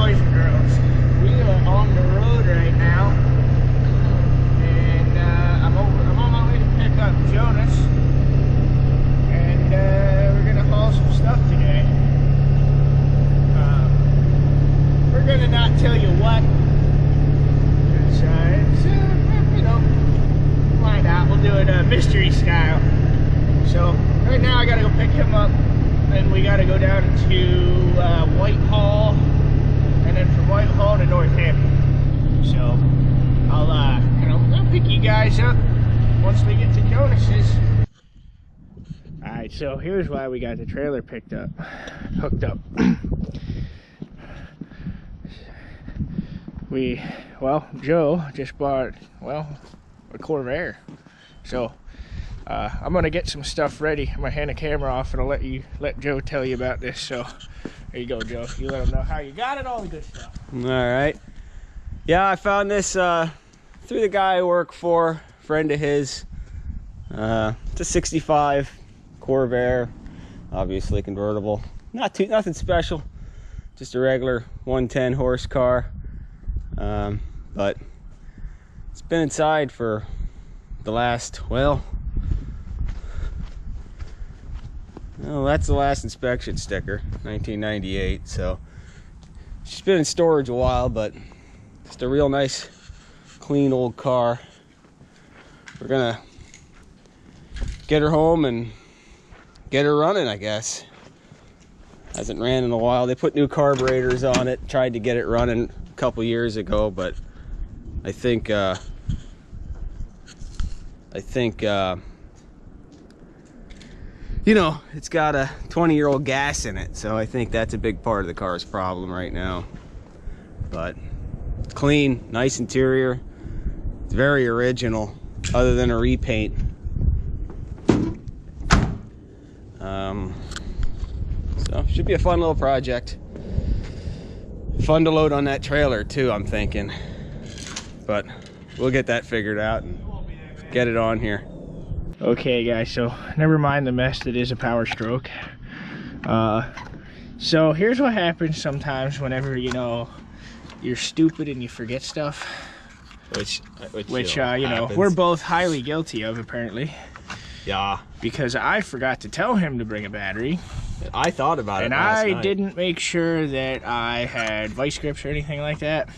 boys and girls, we are on the road right now, and I'm on my way to pick up Jonas, and we're gonna haul some stuff today. We're gonna not tell you what, because it's you know, find out. We'll do it mystery style. So right now I gotta go pick him up. Then we got to go down to Whitehall, and then from Whitehall to Northampton. So I'll pick you guys up once we get to Jonas's. All right, so here's why we got the trailer hooked up. Joe just bought a Corvair, so. I'm gonna get some stuff ready. I'm gonna hand the camera off and I'll let Joe tell you about this. So there you go, Joe. You let him know how you got it, all the good stuff. All right. Yeah, I found this through the guy I work for, friend of his. It's a 65 Corvair, obviously convertible. Nothing special, just a regular 110 horse car. But it's been inside for the last, well, that's the last inspection sticker, 1998. So she's been in storage a while, but just a real nice, clean old car. We're gonna get her home and get her running, I guess. Hasn't ran in a while. They put new carburetors on it, tried to get it running a couple years ago, but I think you know, it's got a 20-year-old gas in it, so I think that's a big part of the car's problem right now. But it's clean, nice interior. It's very original, other than a repaint. So should be a fun little project. Fun to load on that trailer too, I'm thinking. But we'll get that figured out and get it on here. Okay guys, so never mind the mess that is a Power Stroke. So here's what happens sometimes whenever, you know, you're stupid and you forget stuff. Which you know, we're both highly guilty of, apparently. Yeah. Because I forgot to tell him to bring a battery. I thought about it and last I night. Didn't make sure that I had vice grips or anything like that.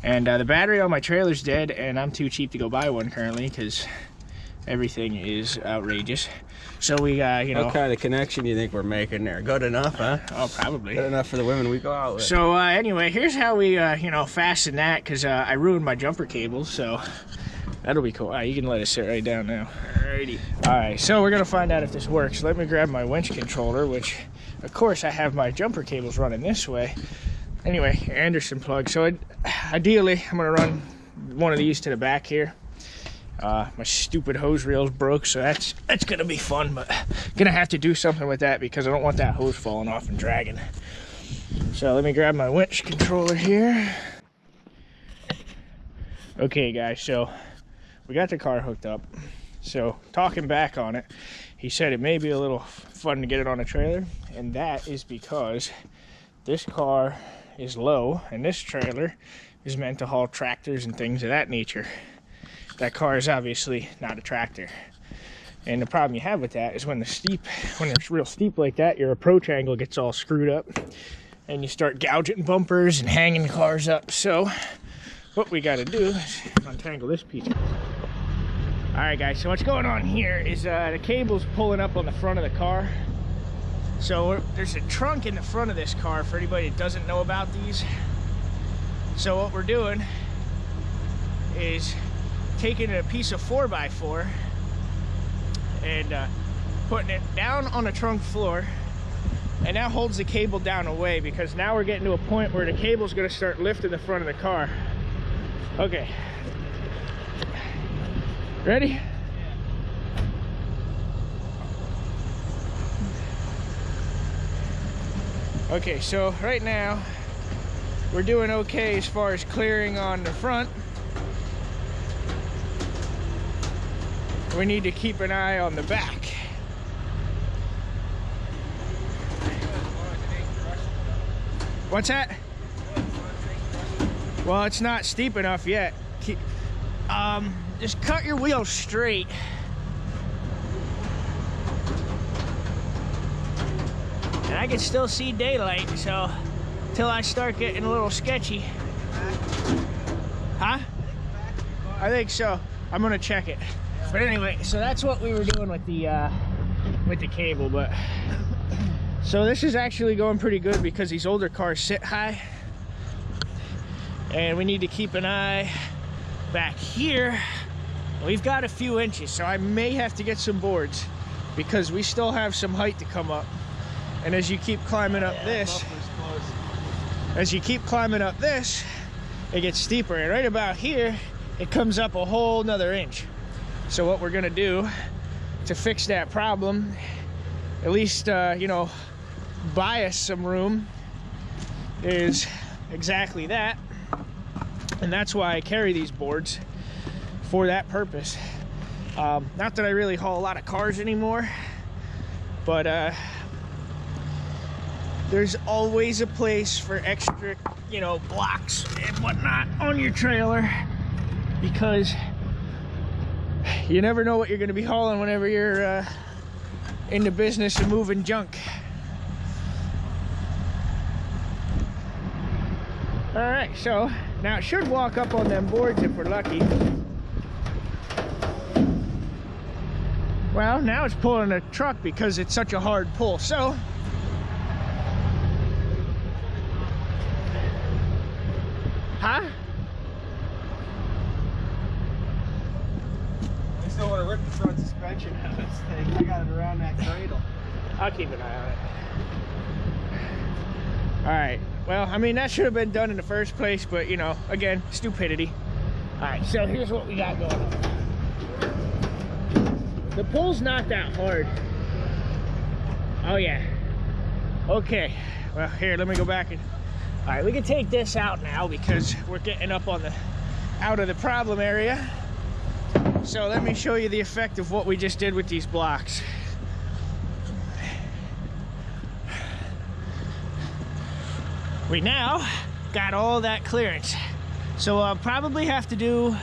And the battery on my trailer's dead, and I'm too cheap to go buy one currently because everything is outrageous. So we got, you know. What kind of connection do you think we're making there? Good enough, huh? Oh, probably. Good enough for the women we go out with. So anyway, here's how we, you know, fasten that, because I ruined my jumper cables, so that'll be cool. You can let it sit right down now. Alrighty. Alright, so we're going to find out if this works. Let me grab my winch controller, which, of course, I have my jumper cables running this way. Anyway, Anderson plug. So ideally, I'm going to run one of these to the back here. My stupid hose reel's broke, so that's gonna be fun, but gonna have to do something with that because I don't want that hose falling off and dragging. So let me grab my winch controller here. Okay guys, so we got the car hooked up. So talking back on it, he said it may be a little fun to get it on a trailer, and that is because this car is low and this trailer is meant to haul tractors and things of that nature. That car is obviously not a tractor. And the problem you have with that is when it's real steep like that, your approach angle gets all screwed up and you start gouging bumpers and hanging cars up. So what we got to do is untangle this piece. All right guys, so what's going on here is the cable's pulling up on the front of the car. So there's a trunk in the front of this car for anybody that doesn't know about these. So what we're doing is taking a piece of 4x4 and putting it down on the trunk floor, and that holds the cable down away, because now we're getting to a point where the cable's going to start lifting the front of the car. Okay, ready? Okay, so right now we're doing okay as far as clearing on the front. We need to keep an eye on the back. What's that? Well, it's not steep enough yet. Just cut your wheels straight. And I can still see daylight, so until I start getting a little sketchy. Huh? I think so. I'm gonna check it. But anyway, so that's what we were doing with the cable. But so this is actually going pretty good because these older cars sit high, and we need to keep an eye back here. We've got a few inches, so I may have to get some boards because we still have some height to come up. And as you keep climbing up this, it gets steeper. And right about here, it comes up a whole nother inch. So what we're gonna do to fix that problem, at least, you know, buy us some room, is exactly that. And that's why I carry these boards, for that purpose. Not that I really haul a lot of cars anymore, but there's always a place for extra, you know, blocks and whatnot on your trailer, because you never know what you're going to be hauling whenever you're in the business of moving junk. All right, so now it should walk up on them boards if we're lucky. Well, now it's pulling a truck because it's such a hard pull. So huh? I still want to rip the front suspension out of this thing. I got it around that cradle. I'll keep an eye on it. All right. Well, I mean, that should have been done in the first place, but, you know, again, stupidity. All right, so here's what we got going on. The pull's not that hard. Oh, yeah. Okay. Well, here, let me go back and... All right, we can take this out now because we're getting up on the... out of the problem area. So let me show you the effect of what we just did with these blocks. We now got all that clearance. So I'll probably have to do,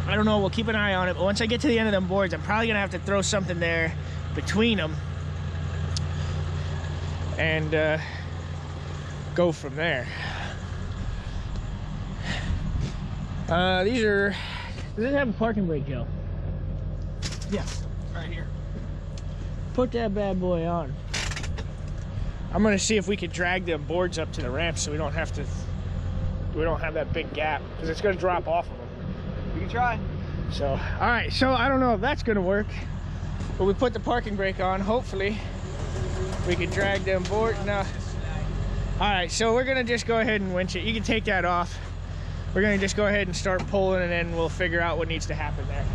I don't know, we'll keep an eye on it, but once I get to the end of them boards, I'm probably gonna have to throw something there between them and go from there. These are, does it have a parking brake, Joe? Yes, right here. Put that bad boy on. I'm gonna see if we can drag them boards up to the ramp so we don't have that big gap, because it's gonna drop off of them. You can try. So, all right, so I don't know if that's gonna work, but we put the parking brake on. Hopefully we can drag them board. No. All right, so we're gonna just go ahead and winch it. You can take that off. We're gonna just go ahead and start pulling, and then we'll figure out what needs to happen there.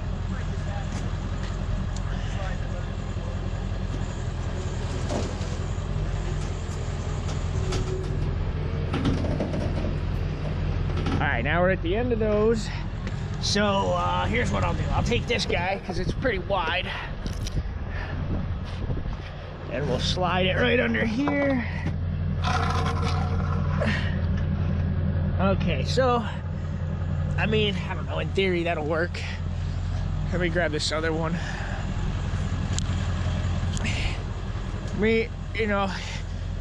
All right, now we're at the end of those. So here's what I'll do. I'll take this guy because it's pretty wide, and we'll slide it right under here. Okay, so I mean, I don't know, in theory that'll work. Let me grab this other one. You know,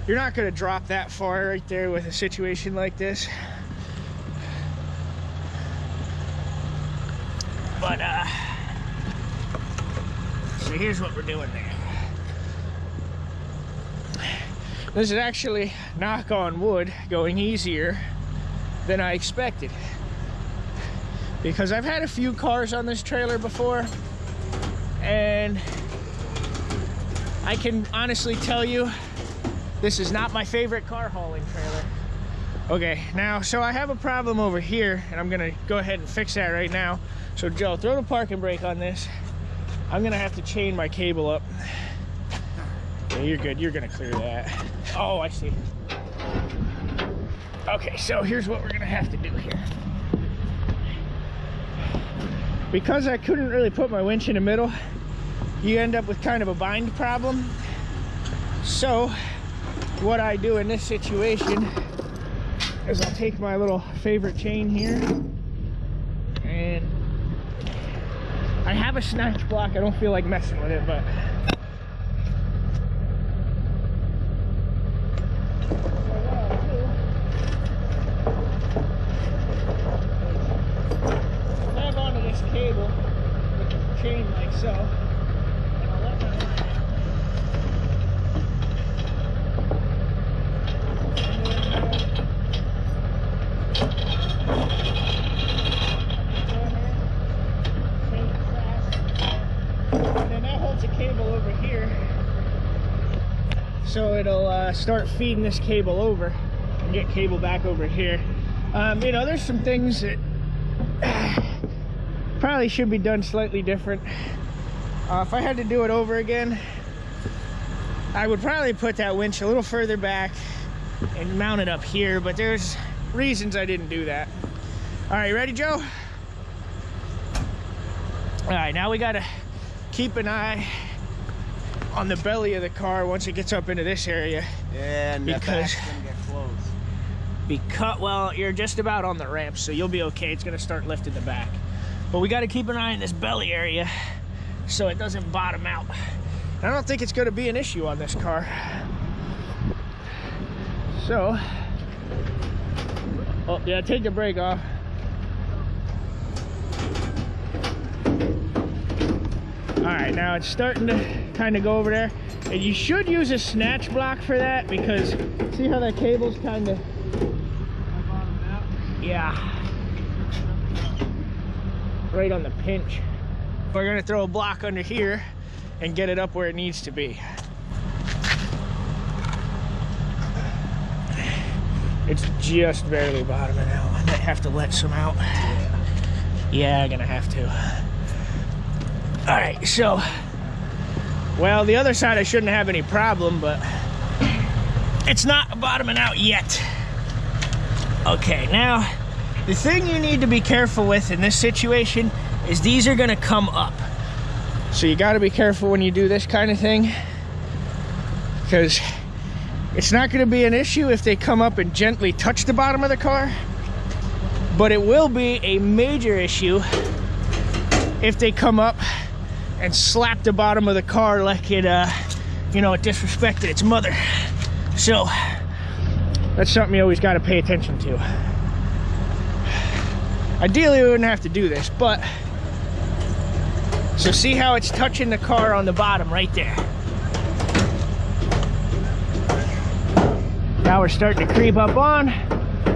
you're not gonna drop that far right there with a situation like this. But so here's what we're doing there. This is actually, knock on wood, going easier than I expected, because I've had a few cars on this trailer before, and I can honestly tell you this is not my favorite car hauling trailer. Okay, now, so I have a problem over here, and I'm gonna go ahead and fix that right now. So Joe, throw the parking brake on this. I'm gonna have to chain my cable up. Yeah, you're good, you're gonna clear that. Oh, I see. Okay, so here's what we're gonna have to do here. Because I couldn't really put my winch in the middle, you end up with kind of a bind problem. So what I do in this situation is I'll take my little favorite chain here, and I have a snatch block. I don't feel like messing with it, but grab onto this cable with the chain like so, and I'll let my line and then that holds a cable over here, so it'll start feeding this cable over and get cable back over here. You know, there's some things that probably should be done slightly different. If I had to do it over again, I would probably put that winch a little further back and mount it up here, but there's reasons I didn't do that. All right, ready, Joe? All right, now we gotta keep an eye on the belly of the car once it gets up into this area. Yeah, and because the back's gonna get closed. Well, you're just about on the ramp, so you'll be okay. It's gonna start lifting the back. But we gotta keep an eye on this belly area so it doesn't bottom out. I don't think it's gonna be an issue on this car. So, oh yeah, take the brake off. All right, now it's starting to kind of go over there. And you should use a snatch block for that, because see how that cable's kind of, yeah, right on the pinch. We're gonna throw a block under here and get it up where it needs to be. It's just barely bottoming out. I might have to let some out. Yeah, I'm gonna have to. All right, so, well, the other side I shouldn't have any problem, but it's not bottoming out yet. Okay, now, the thing you need to be careful with in this situation is these are gonna come up. So you gotta be careful when you do this kind of thing, because it's not gonna be an issue if they come up and gently touch the bottom of the car, but it will be a major issue if they come up and slap the bottom of the car like it, you know, it disrespected its mother. So that's something you always got to pay attention to. Ideally, we wouldn't have to do this, but so see how it's touching the car on the bottom right there. Now we're starting to creep up on.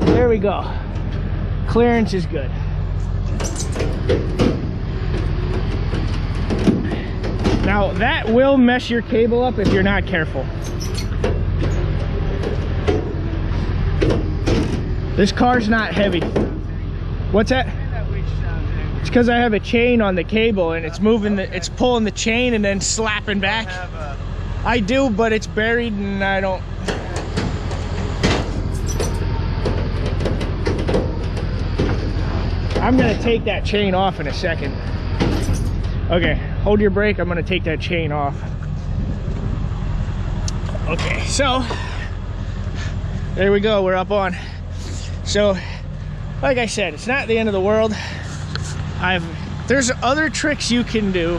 There we go. Clearance is good. Now that will mess your cable up if you're not careful. This car's not heavy. What's that? It's because I have a chain on the cable and it's moving, it's pulling the chain and then slapping back. I do, but it's buried and I don't. I'm gonna take that chain off in a second. Okay, hold your brake. I'm gonna take that chain off. Okay, so there we go, we're up on. So, like I said, it's not the end of the world. There's other tricks you can do.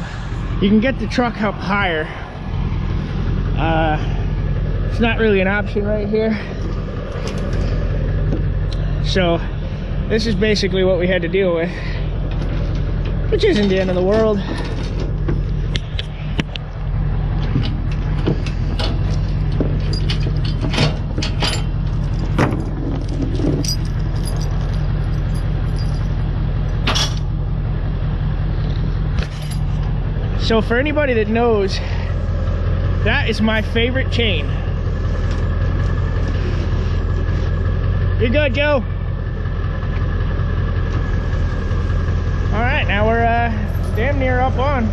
You can get the truck up higher. It's not really an option right here. So, this is basically what we had to deal with, which isn't the end of the world. So for anybody that knows, that is my favorite chain. You're good, Joe. All right, now we're damn near up on.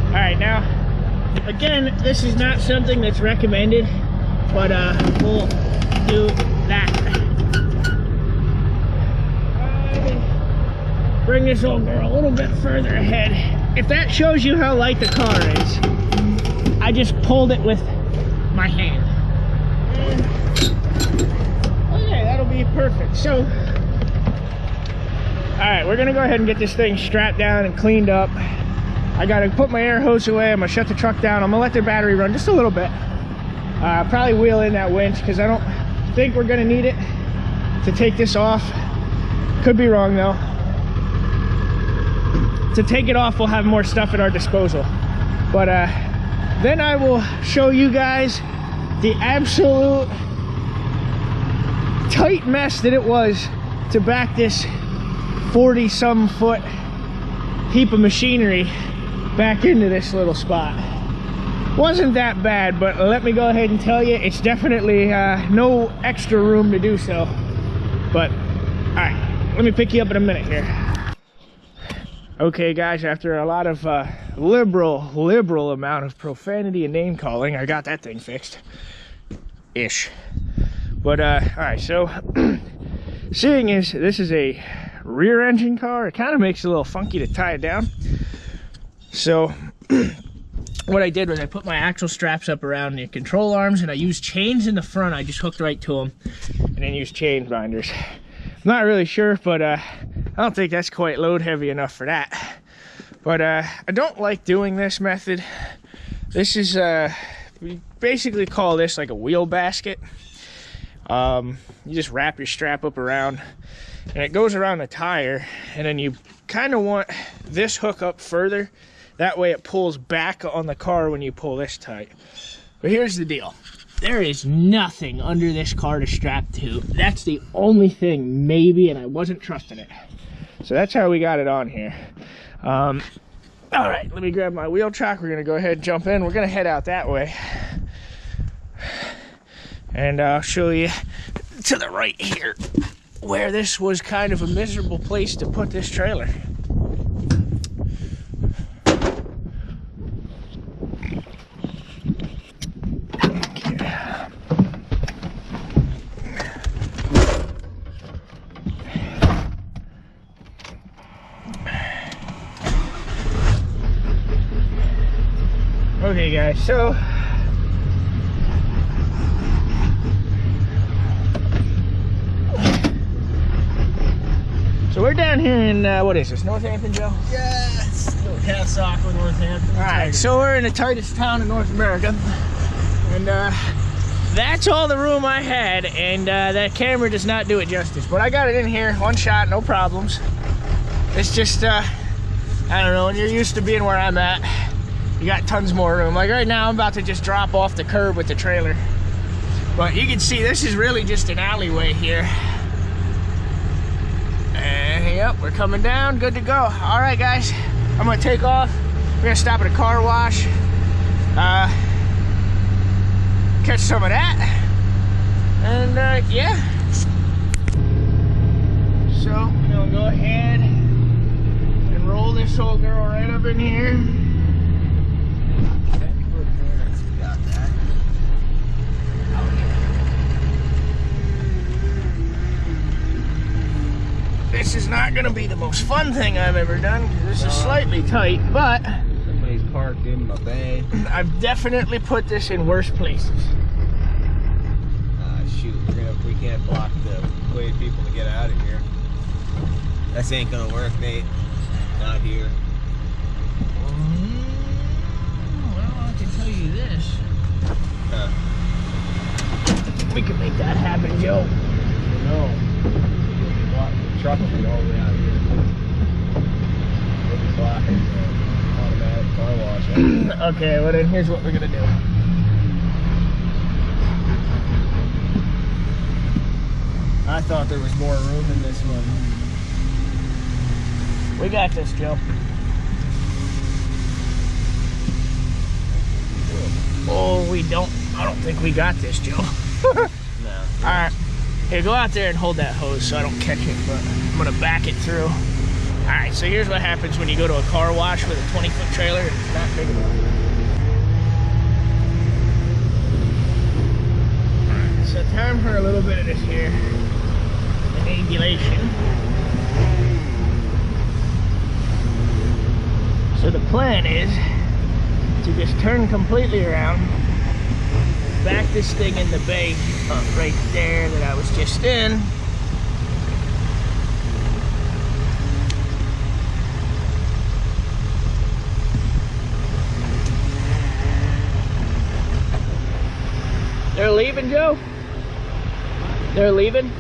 All right, now, again, this is not something that's recommended, but we'll do that. bring this old girl a little bit further ahead. If that shows you how light the car is, I just pulled it with my hand. Okay, that'll be perfect. So, all right, we're gonna go ahead and get this thing strapped down and cleaned up. I gotta put my air hose away. I'm gonna shut the truck down. I'm gonna let the battery run just a little bit. Probably wheel in that winch because I don't think we're gonna need it to take this off. Could be wrong though. To take it off, we'll have more stuff at our disposal. But then I will show you guys the absolute tight mess that it was to back this 40-some foot heap of machinery back into this little spot. Wasn't that bad, but let me go ahead and tell you, it's definitely no extra room to do so. But all right, let me pick you up in a minute here. Okay guys, after a lot of liberal amount of profanity and name calling, I got that thing fixed ish. But all right, so seeing as this is a rear engine car, it kind of makes it a little funky to tie it down. So what I did was I put my axle straps up around the control arms, and I used chains in the front. I just hooked right to them and then used chain binders. I'm not really sure, but I don't think that's quite load heavy enough for that. But I don't like doing this method. This is we basically call this like a wheel basket. You just wrap your strap up around and it goes around the tire, and then you kind of want this hook up further. That way it pulls back on the car when you pull this tight. But here's the deal. There is nothing under this car to strap to. That's the only thing, maybe, and I wasn't trusting it. So that's how we got it on here. All right, let me grab my wheel chock. We're gonna go ahead and jump in. We're gonna head out that way. And I'll show you to the right here where this was kind of a miserable place to put this trailer. Okay guys, so we're down here in, what is this, Northampton, Joe? Yes! Woonsocket, Northampton. Alright, so we're in the tightest town in North America. And that's all the room I had, and that camera does not do it justice. But I got it in here, one shot, no problems. It's just, I don't know, when you're used to being where I'm at, you got tons more room. Like right now, I'm about to just drop off the curb with the trailer. But you can see this is really just an alleyway here. And yep, we're coming down, good to go. All right, guys, I'm gonna take off. We're gonna stop at a car wash, catch some of that, and yeah. So I'm gonna go ahead and roll this old girl right up in here. This is not going to be the most fun thing I've ever done, because this is slightly tight, but somebody's parked in my bay. I've definitely put this in worse places. Shoot, we can't block the way people to get out of here. This ain't gonna work, Nate. Not here. Well, I can tell you this. We can make that happen, Joe. No. Truck will be all the way out here. We'll be blocking automatic car wash. Okay, well then here's what we're gonna do. I thought there was more room in this one. We got this, Joe. Oh, we don't. I don't think we got this, Joe. No. All right. Here, go out there and hold that hose so I don't catch it, but I'm gonna back it through. All right, so here's what happens when you go to a car wash with a 20-foot trailer and it's not big enough. All right, so time for a little bit of this here manipulation. So the plan is to just turn completely around, back this thing in the bay right there that I was just in. They're leaving, Joe? They're leaving?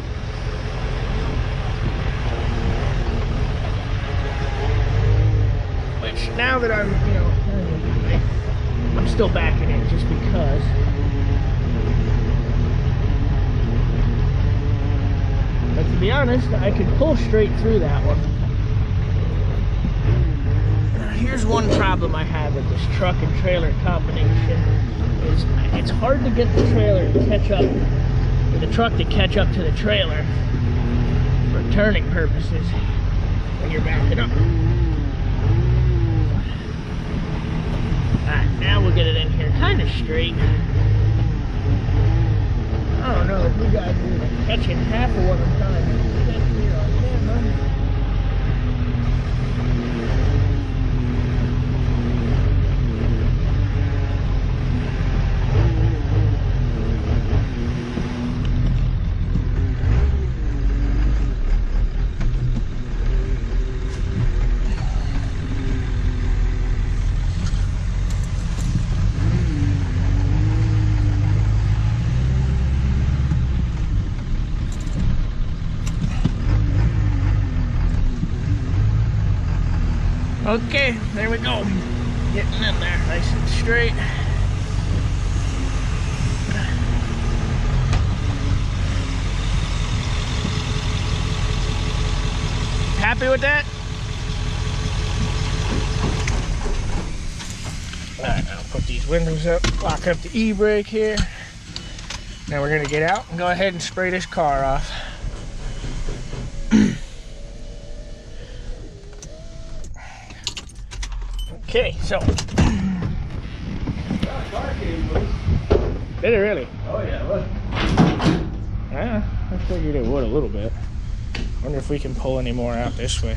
Which, now that I'm, you know, I'm still backing in just because. But to be honest, I could pull straight through that one. Here's one problem I have with this truck and trailer combination is it's hard to get the trailer to catch up, or the truck to catch up to the trailer for turning purposes when you're backing up. Alright, now we'll get it in here kind of straight. I don't know if you guys are catching half of what I'm trying to do here on camera. Okay, there we go. Getting in there nice and straight. Happy with that? Alright, I'll put these windows up, lock up the e-brake here. Now we're gonna get out and go ahead and spray this car off. Okay, so. Did it really? Oh yeah, look. Yeah, I figured it would a little bit. Wonder if we can pull any more out this way.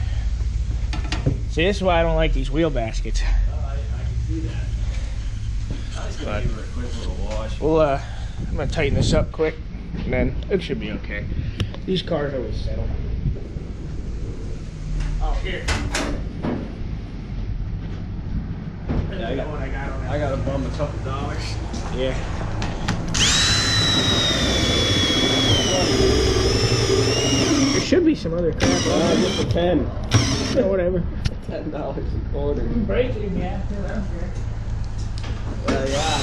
See, this is why I don't like these wheel baskets. I can see that. I was gonna give it a quick little wash. Well, I'm gonna tighten this up quick, and then it should be okay. These cars always settle. Oh, here. Yeah, I got to bum a couple dollars. Yeah. There should be some other crap on Just a 10. there. Whatever. $10 a quarter. Braking, yeah. I don't care. Well, yeah.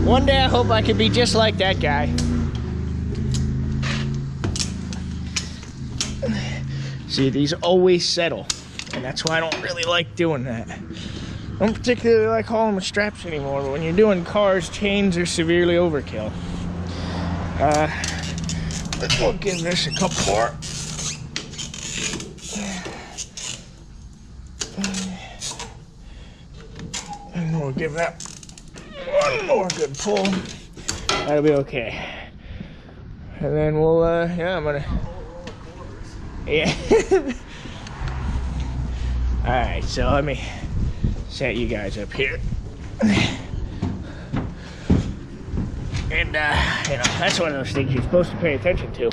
One day I hope I could be just like that guy. See, these always settle, and that's why I don't really like doing that. I don't particularly like hauling with straps anymore, but when you're doing cars, chains are severely overkill. We'll give this a couple more. And we'll give that one more good pull. That'll be okay. And then we'll, yeah, I'm gonna, yeah. Alright, so let me set you guys up here. And, you know, that's one of those things you're supposed to pay attention to.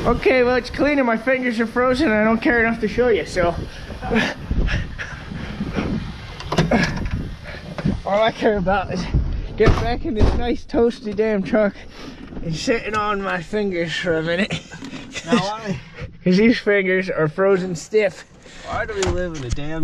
Okay, well, it's clean and my fingers are frozen and I don't care enough to show you, so. All I care about is get back in this nice toasty damn truck and sitting on my fingers for a minute. Now why? Because these fingers are frozen stiff. Why do we live in a damn...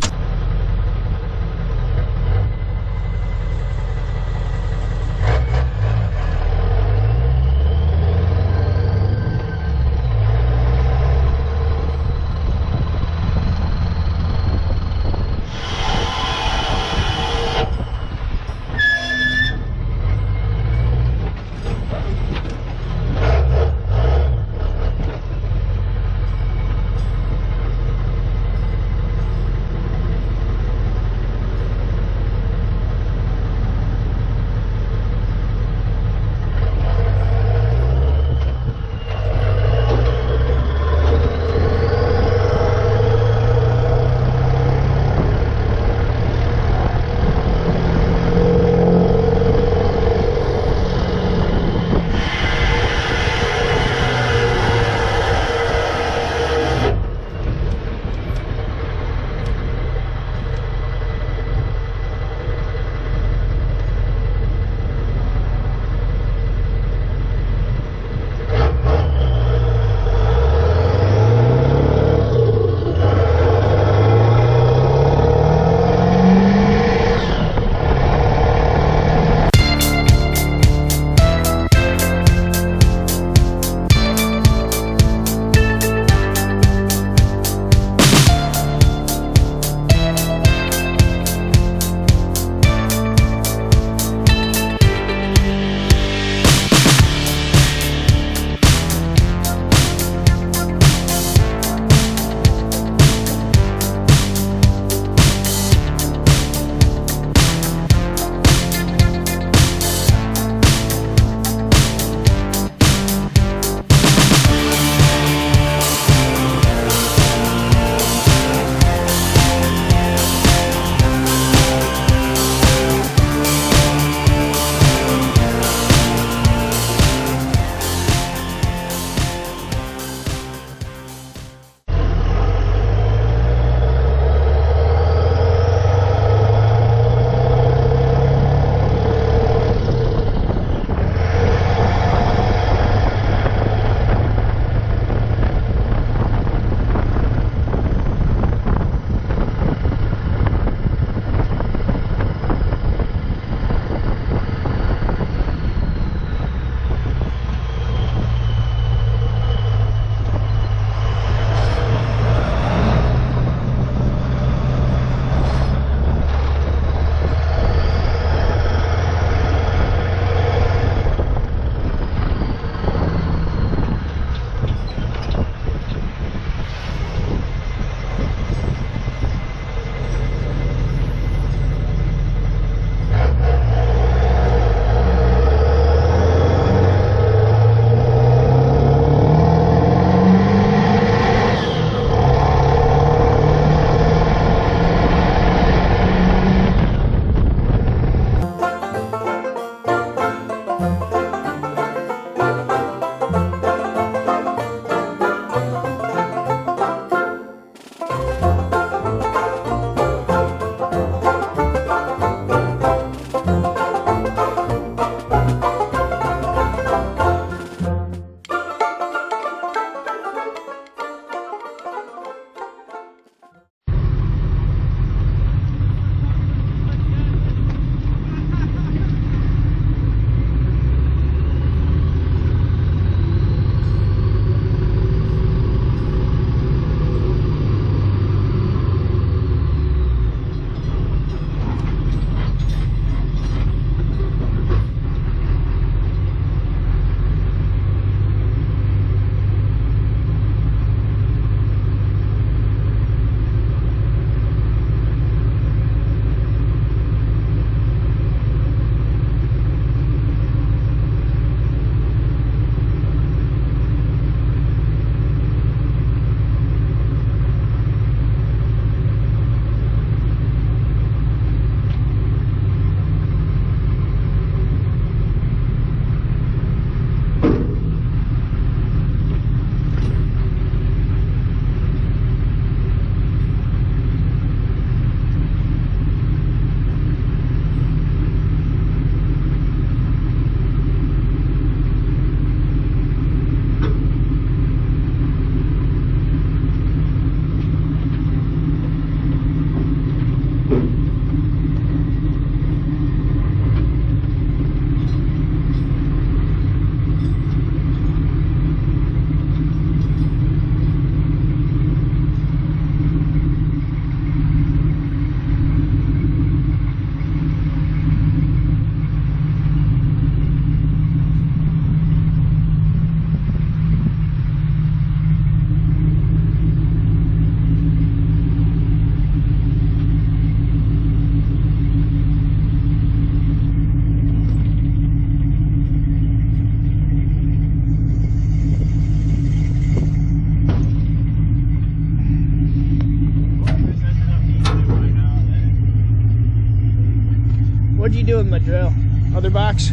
you doing my drill? Other box?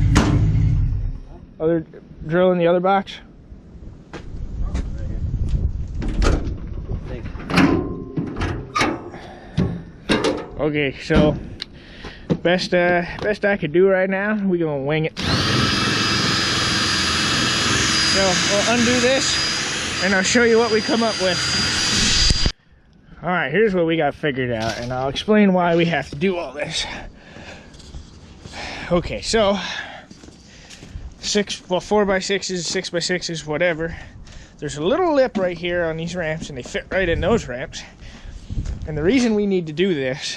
Other drill in the other box? Okay, so best I could do right now, we're gonna wing it. So we'll undo this and I'll show you what we come up with. All right, here's what we got figured out, and I'll explain why we have to do all this. Okay, so 4x6s, 6x6s, whatever. There's a little lip right here on these ramps, and they fit right in those ramps. And the reason we need to do this,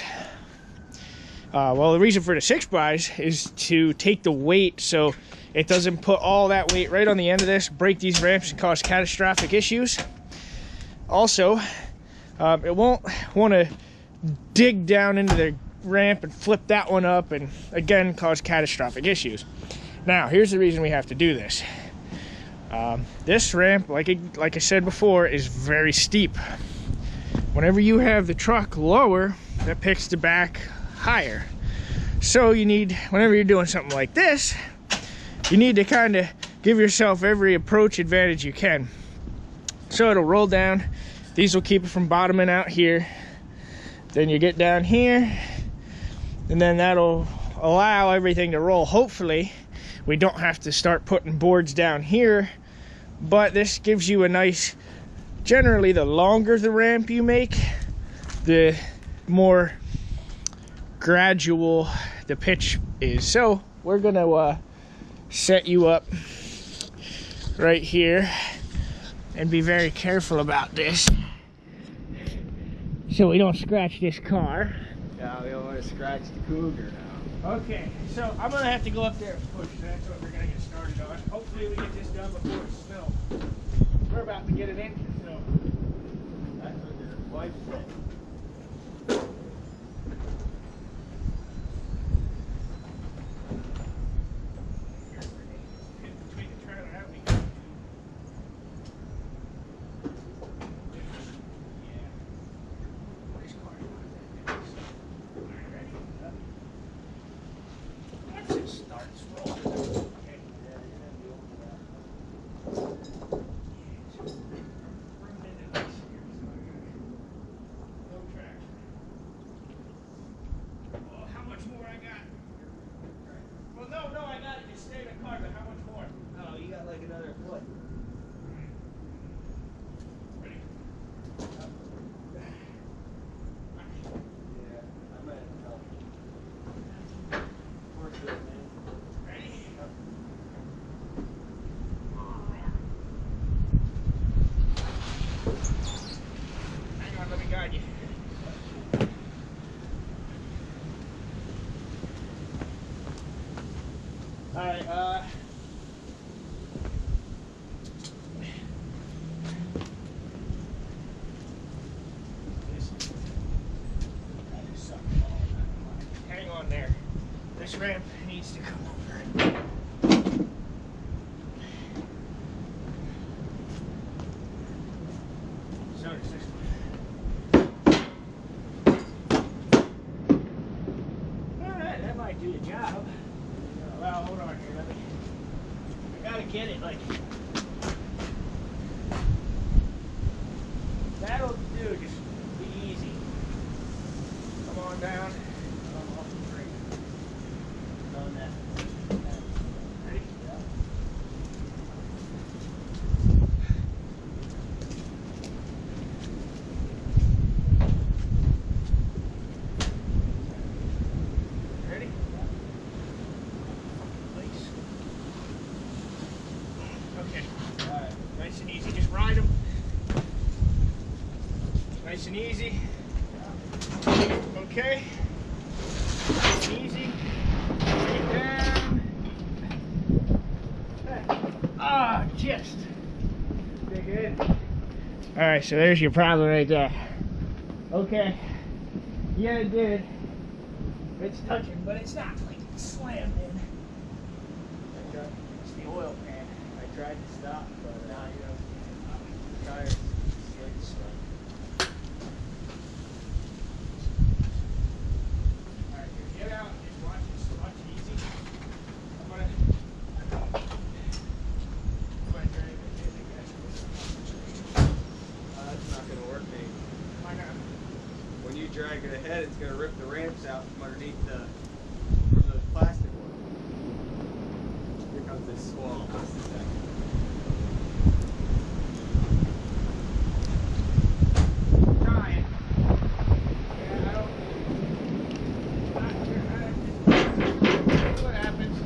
well, the reason for the 6x is to take the weight so it doesn't put all that weight right on the end of this, break these ramps, and cause catastrophic issues. Also, it won't want to dig down into the ramp and flip that one up and again cause catastrophic issues. Now, here's the reason we have to do this. This ramp, like I said before, is very steep. Whenever you have the truck lower, that picks the back higher. So you need, whenever you're doing something like this, you need to kind of give yourself every approach advantage you can. So it'll roll down. These will keep it from bottoming out here. Then you get down here, and then that'll allow everything to roll. Hopefully, we don't have to start putting boards down here, but this gives you a nice, generally the longer the ramp you make, the more gradual the pitch is. So we're gonna set you up right here and be very careful about this so we don't scratch this car. Yeah, we don't want to scratch the Cougar now. Okay, so I'm gonna have to go up there and push. That's what we're gonna get started on. Hopefully we get this done before it snows. We're about to get it in, so That's what your wife said. between the trailer and we can. Yeah. This car's not that big, so. Alright, ready? Once it starts rolling. Okay. How much more I got? Well, no, I got it. Just stay in the car, but how much more? Oh, you got like another foot. Ready? Yeah, I might have to help you. Works good, man. Ready? Hang on, let me guide you. Alright, hang on there. This ramp needs to come over. So does this one. Alright, that might do the job. Well, hold on here, I gotta get it like that'll do. Just be easy. Come on down. Come off the brake. On that. Ready? Yeah. Ready? Okay. Alright. Nice and easy. Just ride them. Nice and easy. Okay. Nice and easy. Bring it down. Ah, just. Dig in. Alright, so there's your problem right there. Okay. Yeah, it did. It's touching, but it's not like slammed in. It's the oil pan. I tried to stop, but now you know, the tires slick stuff. Alright, get out and just watch it. when you drag it ahead, it's going to rip the ramps out from underneath from those plastic ones. Here comes this swell. Just a second. Trying. Yeah, I don't. What happens?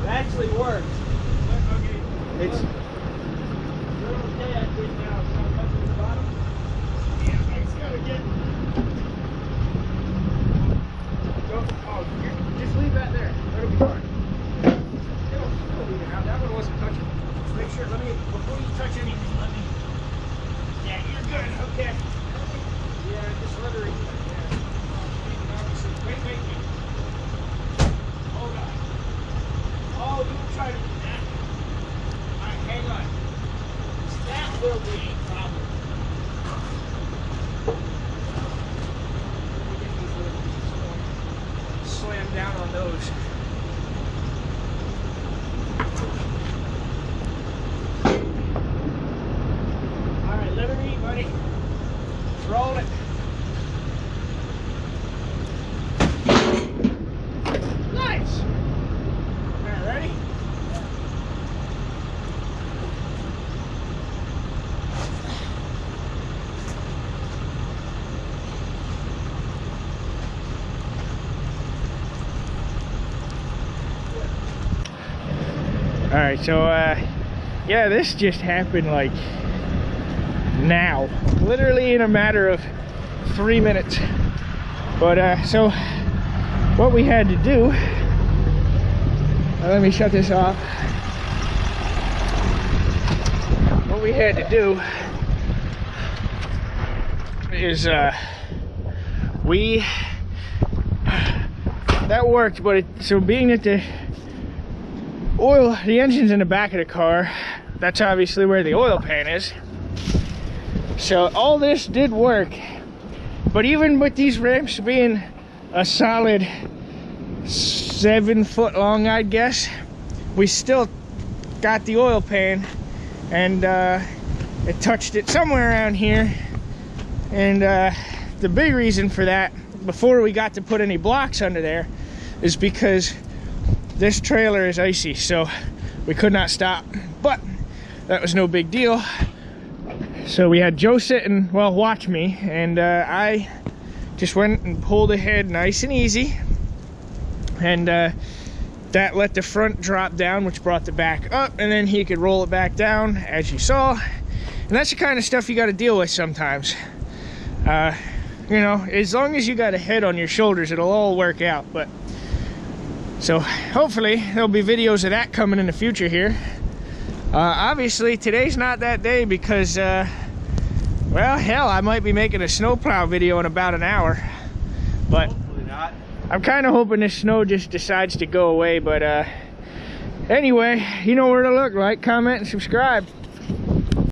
Actually works. Okay. It's okay. I think now it's not touching the bottom. Yeah, it's gotta get. Just leave that there. That'll be fine. It'll leave it out. That one wasn't touching. Just make sure. Before you touch anything, let me. Yeah, you're good. Okay. Yeah, just let her. Yeah. Wait. Hold on. Oh, don't try to do that. Alright, hang on. That will be a problem. Slam down on those. Alright, let her eat, buddy. Roll it. Nice! Alright, ready? Alright, so yeah, this just happened like now, literally in a matter of 3 minutes. But so what we had to do, let me shut this off. What we had to do is that worked, but so being that the engine's in the back of the car, that's obviously where the oil pan is. So all this did work, but even with these ramps being a solid 7 foot long, I'd guess, we still got the oil pan, and it touched it somewhere around here. And the big reason for that, before we got to put any blocks under there, is because this trailer is icy, so we could not stop. But that was no big deal. So we had Joe sitting, well, watch me, and I just went and pulled ahead nice and easy, and that let the front drop down, which brought the back up, and then he could roll it back down, as you saw. And that's the kind of stuff you got to deal with sometimes. You know, as long as you got a head on your shoulders, it'll all work out. But so hopefully there'll be videos of that coming in the future here. Obviously today's not that day because well, hell, I might be making a snowplow video in about an hour, but hopefully not. I'm kind of hoping this snow just decides to go away. But anyway, you know where to look. Like, comment, and subscribe.